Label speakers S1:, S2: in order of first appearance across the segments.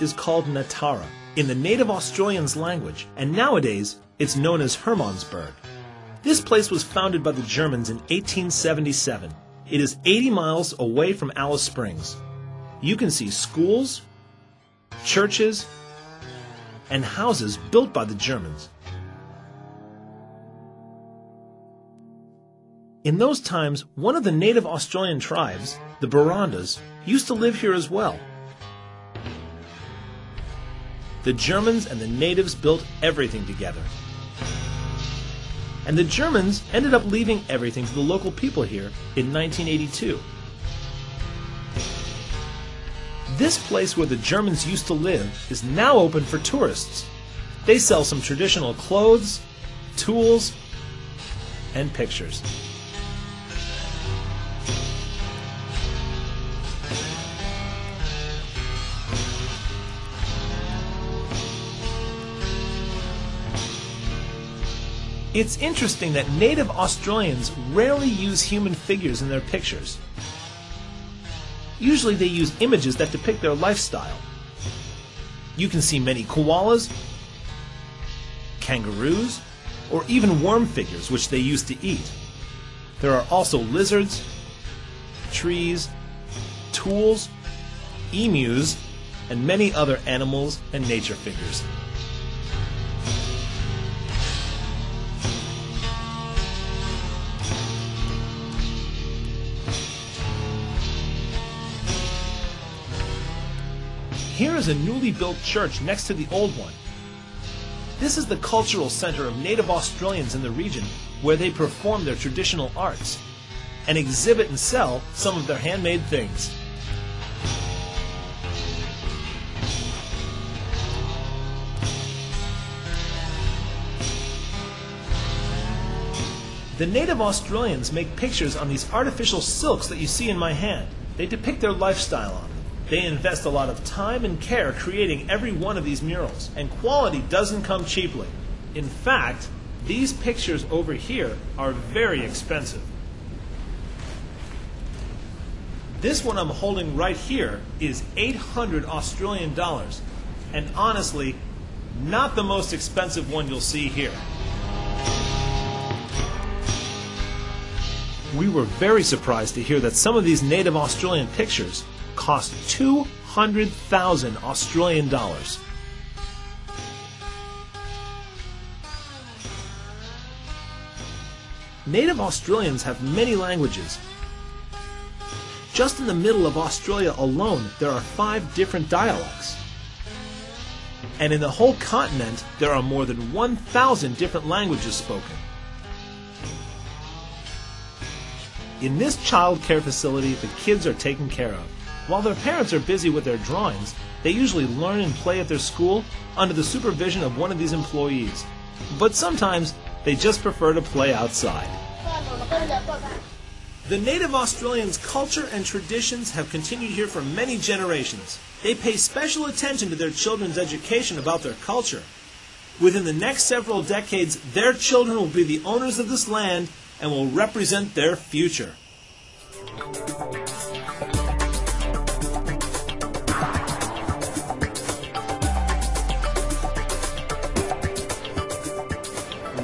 S1: is called Natara in the native Australians' language, and nowadays it's known as Hermannsburg. This place was founded by the Germans in 1877. It is 80 miles away from Alice Springs. You can see schools, churches, and houses built by the Germans. In those times, one of the native Australian tribes, the Barondas, used to live here as well. The Germans and the natives built everything together. And the Germans ended up leaving everything to the local people here in 1982. This place where the Germans used to live is now open for tourists. They sell some traditional clothes, tools, and pictures. It's interesting that native Australians rarely use human figures in their pictures. Usually they use images that depict their lifestyle. You can see many koalas, kangaroos, or even worm figures which they used to eat. There are also lizards, trees, tools, emus, and many other animals and nature figures. Here is a newly built church next to the old one. This is the cultural center of native Australians in the region, where they perform their traditional arts and exhibit and sell some of their handmade things. The native Australians make pictures on these artificial silks that you see in my hand. They depict their lifestyle on them. They invest a lot of time and care creating every one of these murals, and quality doesn't come cheaply. In fact, these pictures over here are very expensive. This one I'm holding right here is 800 Australian dollars, and honestly, not the most expensive one you'll see here. We were very surprised to hear that some of these native Australian pictures cost 200,000 Australian dollars. Native Australians have many languages. Just in the middle of Australia alone, there are 5 different dialects. And in the whole continent, there are more than 1,000 different languages spoken. In this child care facility, the kids are taken care of. While their parents are busy with their drawings, they usually learn and play at their school under the supervision of one of these employees. But sometimes they just prefer to play outside. The native Australians' culture and traditions have continued here for many generations. They pay special attention to their children's education about their culture. Within the next several decades, their children will be the owners of this land and will represent their future.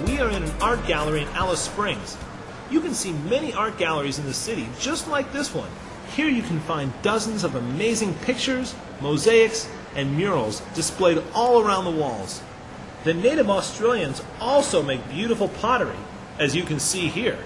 S1: We are in an art gallery in Alice Springs. You can see many art galleries in the city just like this one. Here you can find dozens of amazing pictures, mosaics, and murals displayed all around the walls. The native Australians also make beautiful pottery, as you can see here,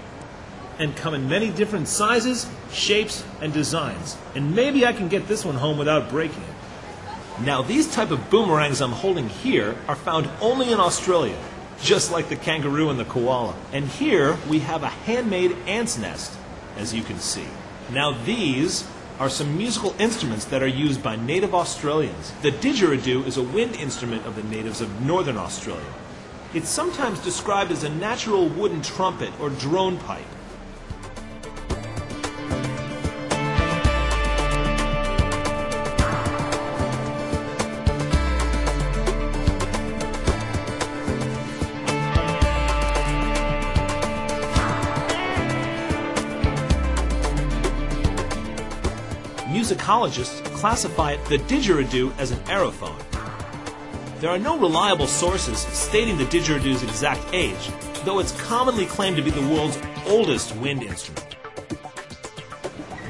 S1: and come in many different sizes, shapes, and designs. And maybe I can get this one home without breaking it. Now, these type of boomerangs I'm holding here are found only in Australia, just like the kangaroo and the koala. And here we have a handmade ant's nest, as you can see. Now these are some musical instruments that are used by native Australians. The didgeridoo is a wind instrument of the natives of northern Australia. It's sometimes described as a natural wooden trumpet or drone pipe. Music musicologists classify the didgeridoo as an aerophone. There are no reliable sources stating the didgeridoo's exact age, though it's commonly claimed to be the world's oldest wind instrument.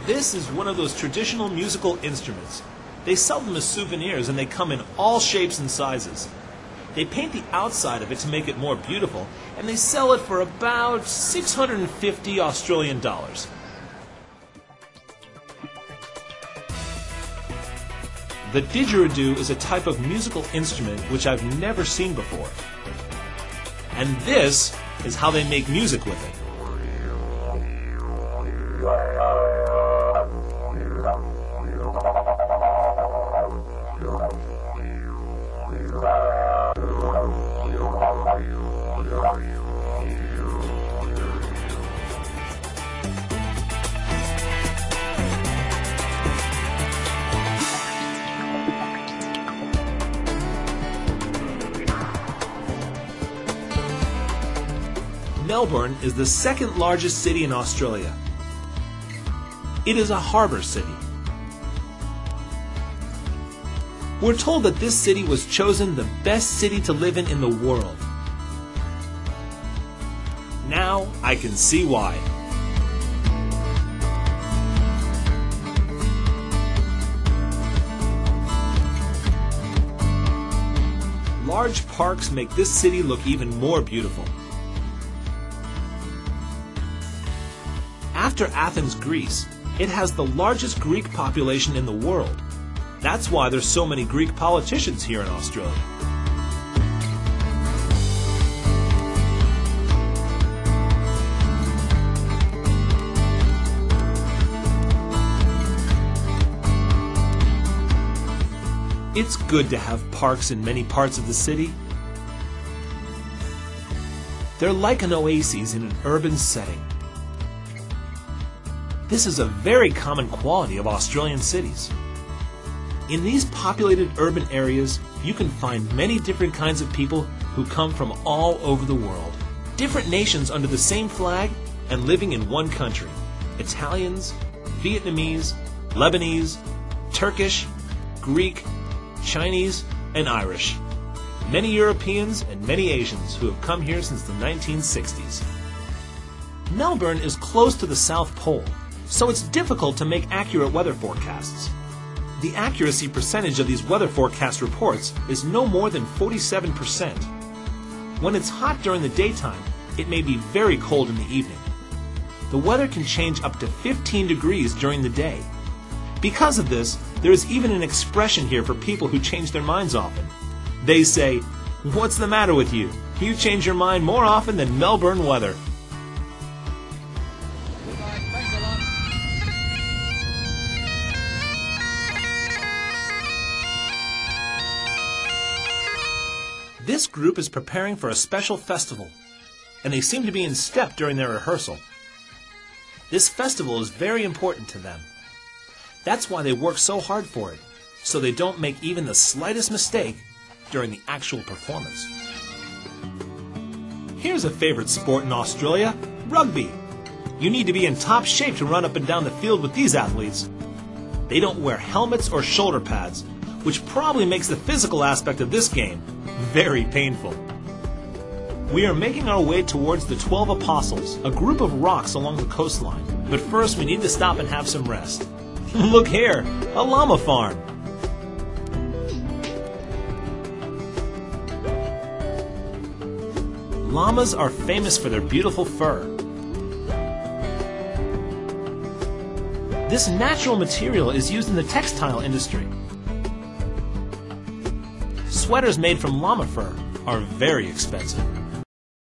S1: This is one of those traditional musical instruments. They sell them as souvenirs and they come in all shapes and sizes. They paint the outside of it to make it more beautiful, and they sell it for about 650 Australian dollars. The didgeridoo is a type of musical instrument which I've never seen before. And this is how they make music with it. Melbourne is the second largest city in Australia. It is a harbour city. We're told that this city was chosen the best city to live in the world. Now I can see why. Large parks make this city look even more beautiful. After Athens, Greece, it has the largest Greek population in the world. That's why there's so many Greek politicians here in Australia. It's good to have parks in many parts of the city. They're like an oasis in an urban setting. This is a very common quality of Australian cities. In these populated urban areas, you can find many different kinds of people who come from all over the world. Different nations under the same flag and living in one country. Italians, Vietnamese, Lebanese, Turkish, Greek, Chinese, and Irish. Many Europeans and many Asians who have come here since the 1960s. Melbourne is close to the South Pole, so it's difficult to make accurate weather forecasts. The accuracy percentage of these weather forecast reports is no more than 47%. When it's hot during the daytime, it may be very cold in the evening. The weather can change up to 15 degrees during the day. Because of this, there is even an expression here for people who change their minds often. They say, "What's the matter with you? You change your mind more often than Melbourne weather." This group is preparing for a special festival, and they seem to be in step during their rehearsal. This festival is very important to them. That's why they work so hard for it, so they don't make even the slightest mistake during the actual performance. Here's a favorite sport in Australia, rugby. You need to be in top shape to run up and down the field with these athletes. They don't wear helmets or shoulder pads, which probably makes the physical aspect of this game very painful. We are making our way towards the 12 Apostles, a group of rocks along the coastline. But first we need to stop and have some rest. Look here, a llama farm. Llamas are famous for their beautiful fur. This natural material is used in the textile industry. Sweaters made from llama fur are very expensive.